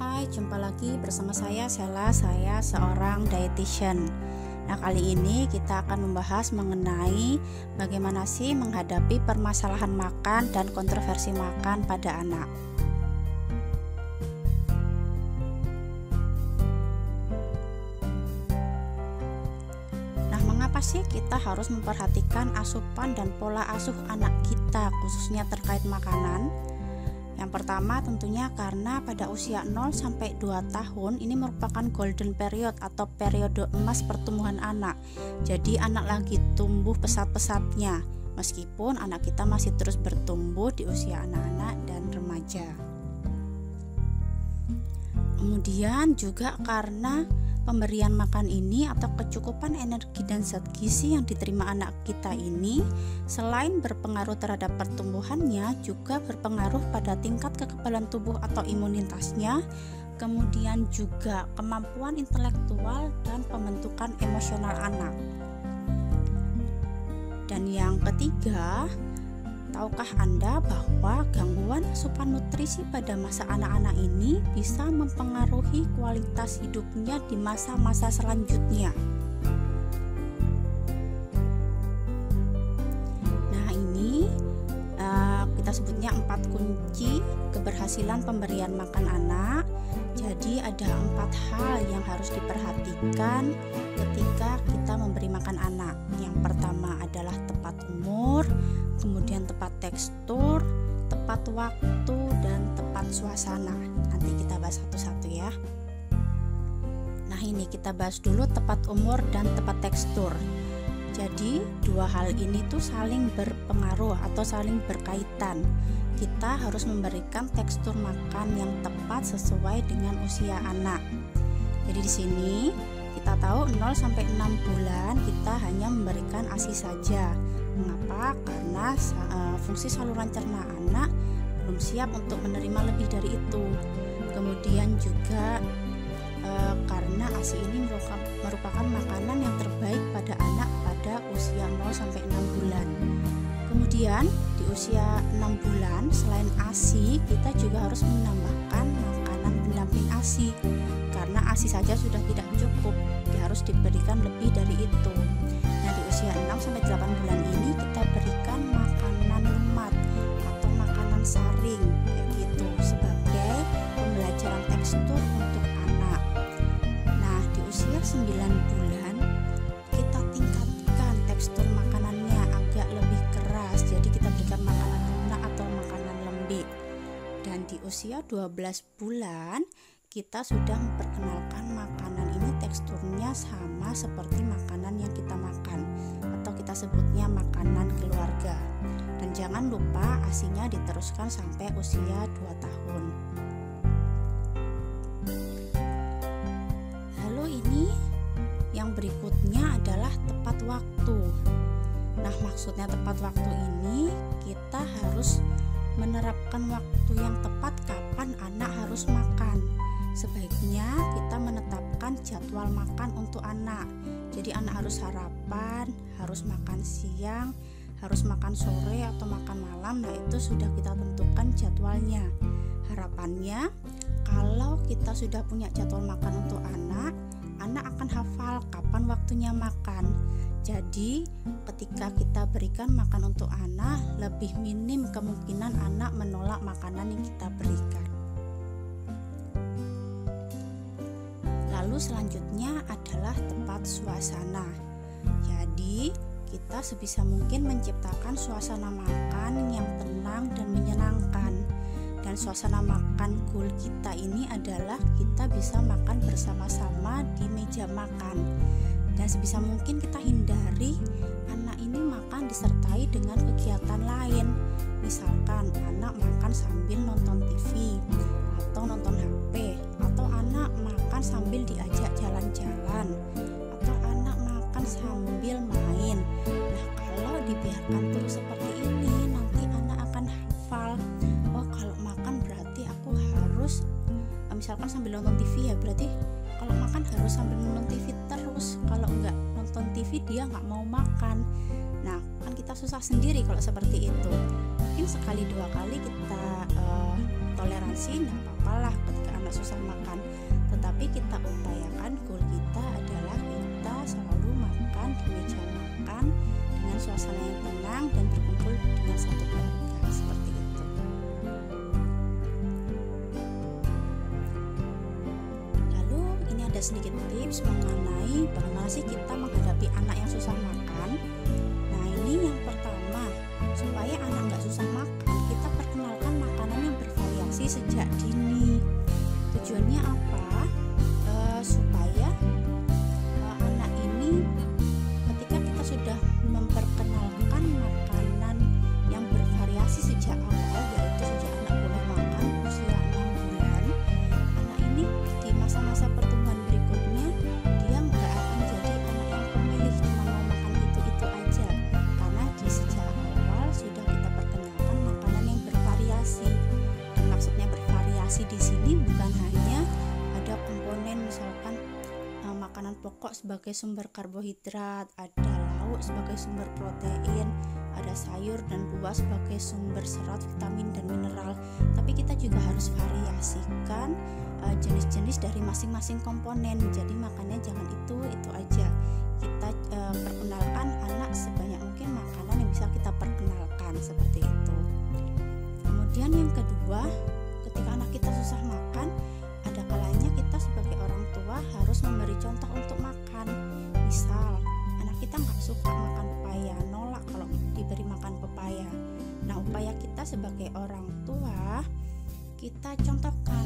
Hai, jumpa lagi bersama saya Sela, saya seorang dietitian. Nah, kali ini kita akan membahas mengenai bagaimana sih menghadapi permasalahan makan dan kontroversi makan pada anak. Nah, mengapa sih kita harus memperhatikan asupan dan pola asuh anak kita, khususnya terkait makanan? Yang pertama tentunya karena pada usia 0 sampai 2 tahun ini merupakan golden period atau periode emas pertumbuhan anak. Jadi anak lagi tumbuh pesat-pesatnya, meskipun anak kita masih terus bertumbuh di usia anak-anak dan remaja. Kemudian juga karena pemberian makan ini atau kecukupan energi dan zat gizi yang diterima anak kita ini selain berpengaruh terhadap pertumbuhannya juga berpengaruh pada tingkat kekebalan tubuh atau imunitasnya, kemudian juga kemampuan intelektual dan pembentukan emosional anak. Dan yang ketiga, tahukah Anda bahwa gangguan asupan nutrisi pada masa anak-anak ini bisa mempengaruhi kualitas hidupnya di masa-masa selanjutnya? Nah, ini kita sebutnya 4 kunci keberhasilan pemberian makan anak. Jadi ada 4 hal yang harus diperhatikan ketika kita memberi makan anak. Yang pertama adalah tepat umur, kemudian tepat tekstur, tepat waktu, dan tepat suasana. Nanti kita bahas satu-satu ya. Nah, ini kita bahas dulu tepat umur dan tepat tekstur. Jadi dua hal ini tuh saling berpengaruh atau saling berkaitan. Kita harus memberikan tekstur makan yang tepat sesuai dengan usia anak. Jadi di sini kita tahu 0 sampai 6 bulan kita hanya memberikan ASI saja. Mengapa? Karena fungsi saluran cerna anak belum siap untuk menerima lebih dari itu. Kemudian juga karena ASI ini merupakan makanan yang terbaik pada anak pada usia 0 sampai 6 bulan. Kemudian di usia 6 bulan selain ASI kita juga harus menambahkan makanan pendamping ASI. Karena ASI saja sudah tidak cukup, harus diberikan lebih dari itu. Nah, di usia 6 sampai 8 bulan ini kita berikan makanan lemat atau makanan saring kayak gitu sebagai pembelajaran tekstur untuk anak. Nah, di usia 9 bulan kita tingkatkan tekstur makanannya agak lebih keras. Jadi kita berikan makanan lunak atau makanan lembik. Dan di usia 12 bulan kita sudah memperkenalkan makanan ini teksturnya sama seperti makanan yang kita makan atau kita sebutnya makanan keluarga. Dan jangan lupa ASINya diteruskan sampai usia 2 tahun. Lalu ini yang berikutnya adalah tepat waktu. Nah, maksudnya tepat waktu ini kita harus menerapkan waktu yang tepat kapan anak harus makan. Sebaiknya kita menetapkan jadwal makan untuk anak. Jadi anak harus sarapan, harus makan siang, harus makan sore atau makan malam. Nah, itu sudah kita tentukan jadwalnya. Harapannya kalau kita sudah punya jadwal makan untuk anak, anak akan hafal kapan waktunya makan. Jadi ketika kita berikan makan untuk anak, lebih minim kemungkinan anak menolak makanan yang kita berikan. Lalu selanjutnya adalah tepat suasana. Jadi kita sebisa mungkin menciptakan suasana makan yang tenang dan menyenangkan. Dan suasana makan goal kita ini adalah kita bisa makan bersama-sama di meja makan. Dan sebisa mungkin kita hindari anak ini makan disertai dengan kegiatan lain. Misalkan anak makan sambil nonton TV atau nonton HP, atau anak makan sambil diajak jalan-jalan, atau anak makan sambil main. Nah, kalau dibiarkan terus seperti ini, nanti anak akan hafal, oh kalau makan berarti aku harus misalkan sambil nonton TV ya, berarti kalau makan harus sambil nonton TV terus. Kalau enggak nonton TV dia nggak mau makan. Nah, kan kita susah sendiri kalau seperti itu. Mungkin sekali 2 kali kita toleransi, nggak apa-apa lah ketika anak susah makan, tetapi kita upayakan goal kita adalah kita selalu makan di meja makan dengan suasana yang tenang dan berkumpul dengan satu keluarga, seperti itu. Lalu ini ada sedikit tips mengenai bagaimana sih kita menghadapi anak yang susah makan. Nah, ini yang pertama, supaya anak nggak susah makan, kita perkenalkan makanan yang bervariasi sejak dini. Tujuannya apa? Supaya anak ini ketika kita sudah memperkenalkan makanan yang bervariasi sejak awal, yaitu sejak anak boleh makan usia 6 bulan, anak ini di masa-masa pertumbuhan berikutnya dia nggak akan jadi anak yang pemilih cuma mau makan itu aja, karena di sejak awal sudah kita perkenalkan makanan yang bervariasi. Dan maksudnya bervariasi di sini bukan hanya ada komponen misalkan makanan pokok sebagai sumber karbohidrat, ada lauk sebagai sumber protein, ada sayur dan buah sebagai sumber serat, vitamin dan mineral, tapi kita juga harus variasikan jenis-jenis dari masing-masing komponen. Jadi makannya jangan itu aja. Kita perkenalkan anak sebanyak mungkin makanan yang bisa kita perkenalkan, seperti itu. Kemudian yang kedua, ketika anak kita susah makan, ada kalanya kita sebagai orang tua harus memberi contoh untuk makan. Misal anak kita nggak suka makan pepaya, nolak kalau diberi makan pepaya. Nah, upaya kita sebagai orang tua, kita contohkan,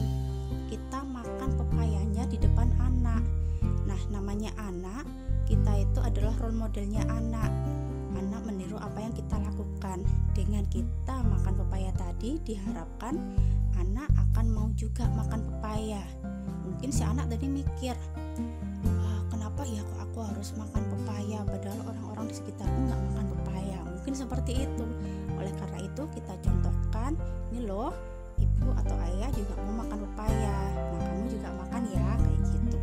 kita makan pepayanya di depan anak. Nah, namanya anak, kita itu adalah role modelnya anak. Anak meniru apa yang kita lakukan. Dengan kita makan pepaya tadi, diharapkan anak akan mau juga makan pepaya. Mungkin si anak tadi mikir, kenapa ya kok aku harus makan pepaya padahal orang-orang di sekitarku nggak makan pepaya. Mungkin seperti itu. Oleh karena itu kita contohkan, ini loh ibu atau ayah juga mau makan pepaya, nah kamu juga makan ya, kayak gitu.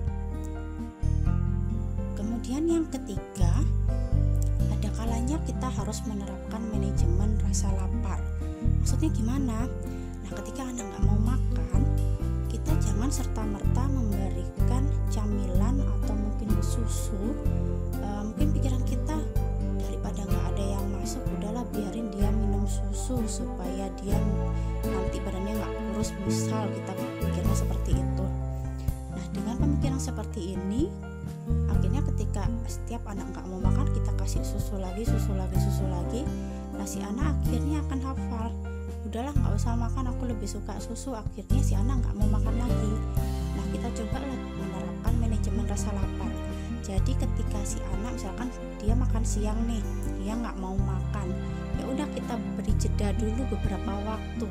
Kemudian yang ketiga, ada kalanya kita harus menerapkan manajemen rasa lapar. Maksudnya gimana? Nah, ketika anak nggak mau makan, kita jangan serta-merta memberikan camilan atau mungkin susu. Mungkin pikiran kita, daripada nggak ada yang masuk, udahlah biarin dia minum susu supaya dia nanti badannya nggak kurus. Misal kita pikirnya seperti itu. Nah, dengan pemikiran seperti ini, akhirnya ketika setiap anak nggak mau makan, kita kasih susu lagi. Nah, si anak akhirnya akan hafal, udahlah nggak usah makan, aku lebih suka susu. Akhirnya si anak nggak mau makan lagi. Nah, kita coba menerapkan manajemen rasa lapar. Jadi ketika si anak misalkan dia makan siang nih, dia nggak mau makan, ya udah kita beri jeda dulu beberapa waktu.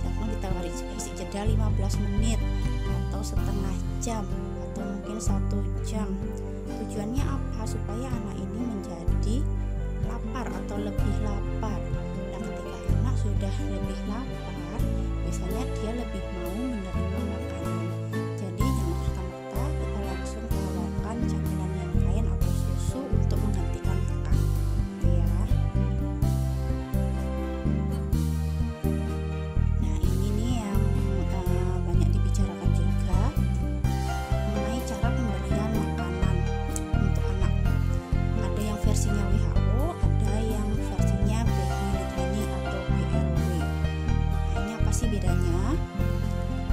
Jangan kita beri jeda 15 menit atau setengah jam atau mungkin 1 jam. Tujuannya apa? Supaya anak ini menjadi lapar atau lebih lapar. Dan ketika anak sudah lebih lapar, biasanya dia lebih mau menerima makanan. Jadi jangan serta-merta kita langsung tawarkan camilan yang lain atau susu untuk menggantikan makan, gitu ya. Nah, ini nih yang banyak dibicarakan juga mengenai cara pemberian makanan untuk anak. Ada yang versinya WHO, ada yang versinya baby led weaning atau BLW. Nah, ini apa sih bedanya?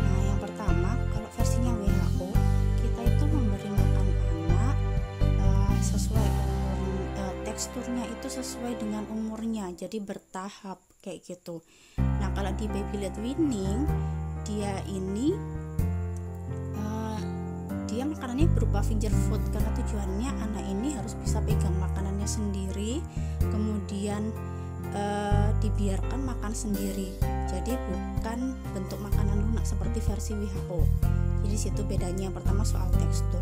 Nah, yang pertama, kalau versinya WHO, kita itu memberi makan anak sesuai teksturnya itu sesuai dengan umurnya, jadi bertahap kayak gitu. Nah, kalau di baby led weaning, dia ini dia makanannya berupa finger food, karena tujuannya anak ini harus bisa pegang makanannya sendiri, kemudian dibiarkan makan sendiri. Jadi bukan bentuk makanan lunak seperti versi WHO. Jadi situ bedanya. Yang pertama soal tekstur.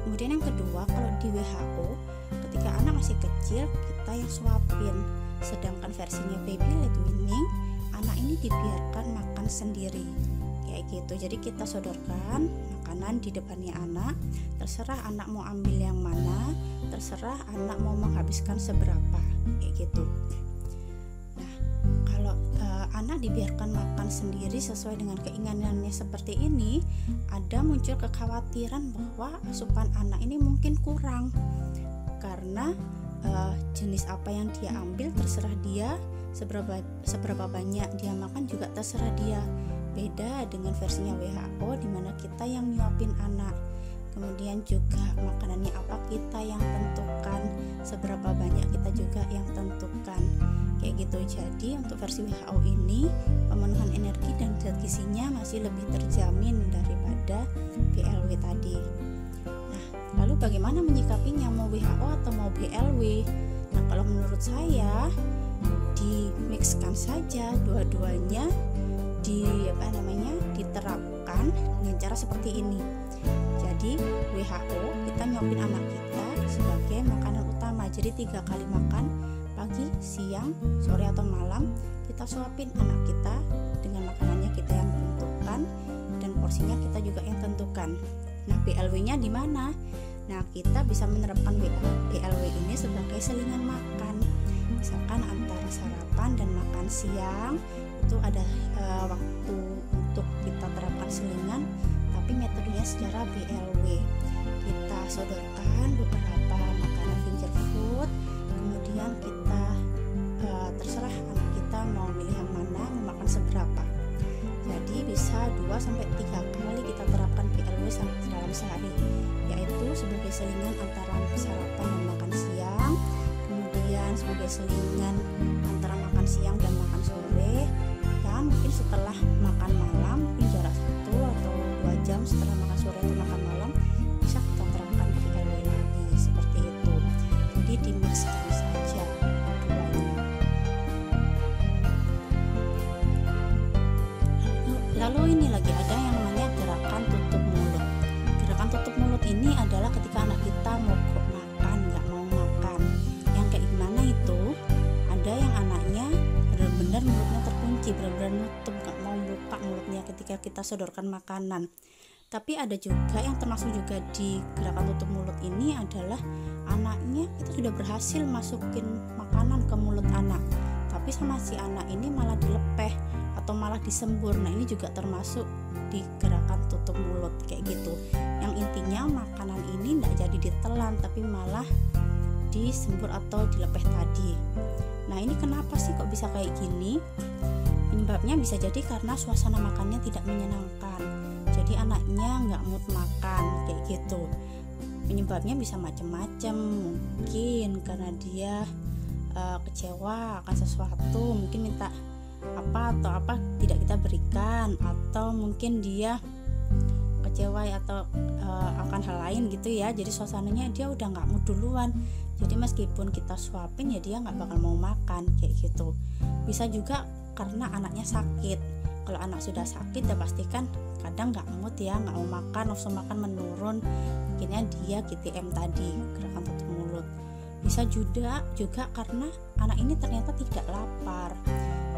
Kemudian yang kedua, kalau di WHO ketika anak masih kecil kita yang suapin, sedangkan versinya baby led weaning anak ini dibiarkan makan sendiri kayak gitu. Jadi kita sodorkan makanan di depannya anak, terserah anak mau ambil yang mana, terserah anak mau menghabiskan seberapa kayak gitu. Nah, kalau anak dibiarkan makan sendiri sesuai dengan keinginannya seperti ini, ada muncul kekhawatiran bahwa asupan anak ini mungkin kurang karena jenis apa yang dia ambil terserah dia, seberapa banyak dia makan juga terserah dia. Beda dengan versinya WHO di mana kita yang nyuapin anak. Kemudian juga makanannya apa kita yang tentukan, seberapa banyak kita juga yang tentukan, kayak gitu. Jadi untuk versi WHO ini pemenuhan energi dan zat gizinya masih lebih terjamin daripada BLW tadi. Nah, lalu bagaimana menyikapinya, mau WHO atau mau BLW? Nah, kalau menurut saya dimixkan saja dua-duanya, diterapkan dengan cara seperti ini. Jadi WHO kita nyuapin anak kita sebagai makanan utama. Jadi 3 kali makan, pagi, siang, sore atau malam, kita suapin anak kita dengan makanannya kita yang tentukan dan porsinya kita juga yang tentukan. Nah, BLW-nya di mana? Nah, kita bisa menerapkan BLW ini sebagai selingan makan. Misalkan antara sarapan dan makan siang itu ada waktu untuk kita terapkan selingan, tapi metodenya secara BLW. Kita sodorkan beberapa makanan finger food, kemudian kita terserah anak kita mau milih yang mana, mau makan seberapa. Jadi bisa 2-3 kali kita terapkan BLW dalam sehari, yaitu sebagai selingan antara sarapan dan makan siang, kemudian sebagai selingan antara makan siang dan makan sore, dan mungkin setelah makan malam, mungkin jarak 1 atau 2 jam setelah makan sore atau makan malam bisa kita terapkan BLW lagi, seperti itu. Jadi dimixkan saja keduanya. Lalu ini lagi ada yang namanya gerakan tutup mulut. Gerakan tutup mulut ini adalah ketika anak kita mogok makan, nggak mau makan. Yang kayak gimana itu? Ada yang anaknya benar-benar mulutnya terkunci, benar-benar nutup, nggak mau buka mulutnya ketika kita sodorkan makanan. Tapi ada juga yang termasuk juga di gerakan tutup mulut ini adalah anaknya kita sudah berhasil masukin makanan ke mulut anak, tapi sama si anak ini malah dilepeh atau malah disembur. Nah, ini juga termasuk di gerakan tutup mulut kayak gitu. Yang intinya makanan ini tidak jadi ditelan tapi malah disembur atau dilepeh tadi. Nah, ini kenapa sih kok bisa kayak gini? Penyebabnya bisa jadi karena suasana makannya tidak menyenangkan. Jadi anaknya nggak mood makan kayak gitu. Penyebabnya bisa macam-macam. Mungkin karena dia kecewa akan sesuatu, mungkin minta apa atau apa tidak kita berikan, atau mungkin dia kecewa atau akan hal lain gitu ya. Jadi suasananya dia udah nggak mood duluan. Jadi meskipun kita suapin ya dia nggak bakal mau makan kayak gitu. Bisa juga karena anaknya sakit. Kalau anak sudah sakit ya pastikan kadang nggak mood ya, nggak mau makan, nafsu makan menurun. Akhirnya dia GTM tadi, gerakan tutup mulut. Bisa juga karena anak ini ternyata tidak lapar.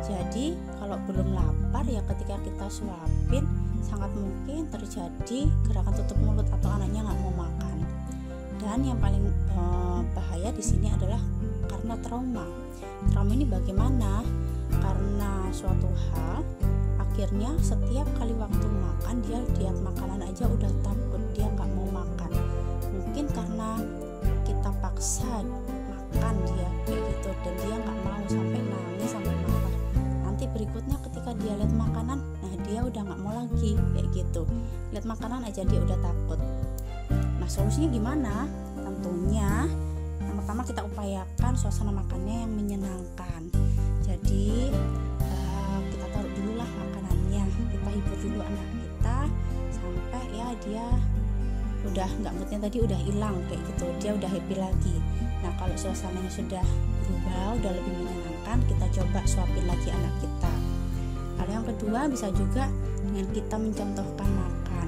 Jadi kalau belum lapar ya ketika kita suapin sangat mungkin terjadi gerakan tutup mulut atau anaknya nggak mau makan. Dan yang paling bahaya di sini adalah karena trauma. Trauma ini bagaimana? Karena suatu hal akhirnya setiap kali waktu makan dia lihat makanan aja udah takut, dia nggak mau makan. Mungkin karena kita paksa makan dia kayak gitu dan dia nggak mau, sampai nangis, sampai marah. Nanti berikutnya ketika dia lihat makanan, nah dia udah nggak mau lagi kayak gitu. Lihat makanan aja dia udah takut. Nah, solusinya gimana? Tentunya yang pertama kita upayakan suasana makannya yang menyenangkan. Jadi kita taruh dulu lah makanannya, kita hibur dulu anak kita sampai ya dia udah nggak moodnya tadi udah hilang kayak gitu, dia udah happy lagi. Nah, kalau suasananya sudah berubah, udah lebih menyenangkan, kita coba suapin lagi anak kita. Lalu yang kedua bisa juga dengan kita mencontohkan makan.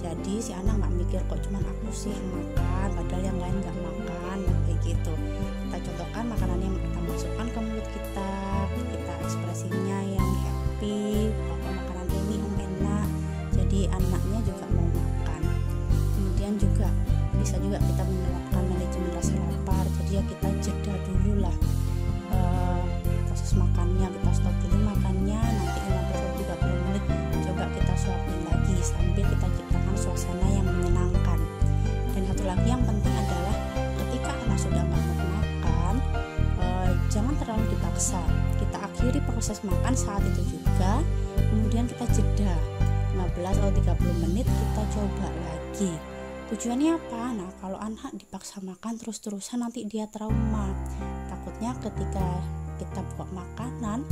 Jadi si anak nggak mikir kok cuma aku sih yang makan, padahal yang lain nggak makan, kayak gitu. Kita contohkan makanan yang kita masukkan ke mulut kita ekspresinya yang happy, apa makanan ini enak, jadi anaknya juga mau makan. Kemudian juga bisa juga kita menerapkan manajemen rasa lapar. Jadi ya kita jeda dulu lah proses makannya, kita stop dulu proses makan saat itu juga, kemudian kita jeda 15 atau 30 menit, kita coba lagi. Tujuannya apa? Nah, kalau anak dipaksa makan terus-terusan nanti dia trauma. Takutnya ketika kita buat makanan,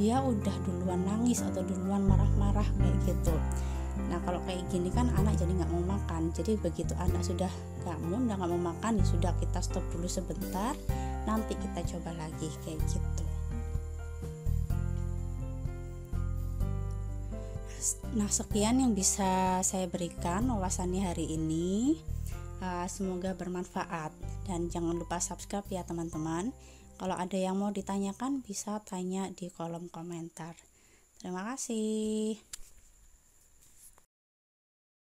dia udah duluan nangis atau duluan marah-marah kayak gitu. Nah, kalau kayak gini kan anak jadi nggak mau makan. Jadi begitu anak sudah nggak mau makan, ya sudah, kita stop dulu sebentar, nanti kita coba lagi kayak gitu. Nah, sekian yang bisa saya berikan wawasannya hari ini. Semoga bermanfaat, dan jangan lupa subscribe ya teman-teman. Kalau ada yang mau ditanyakan bisa tanya di kolom komentar. Terima kasih.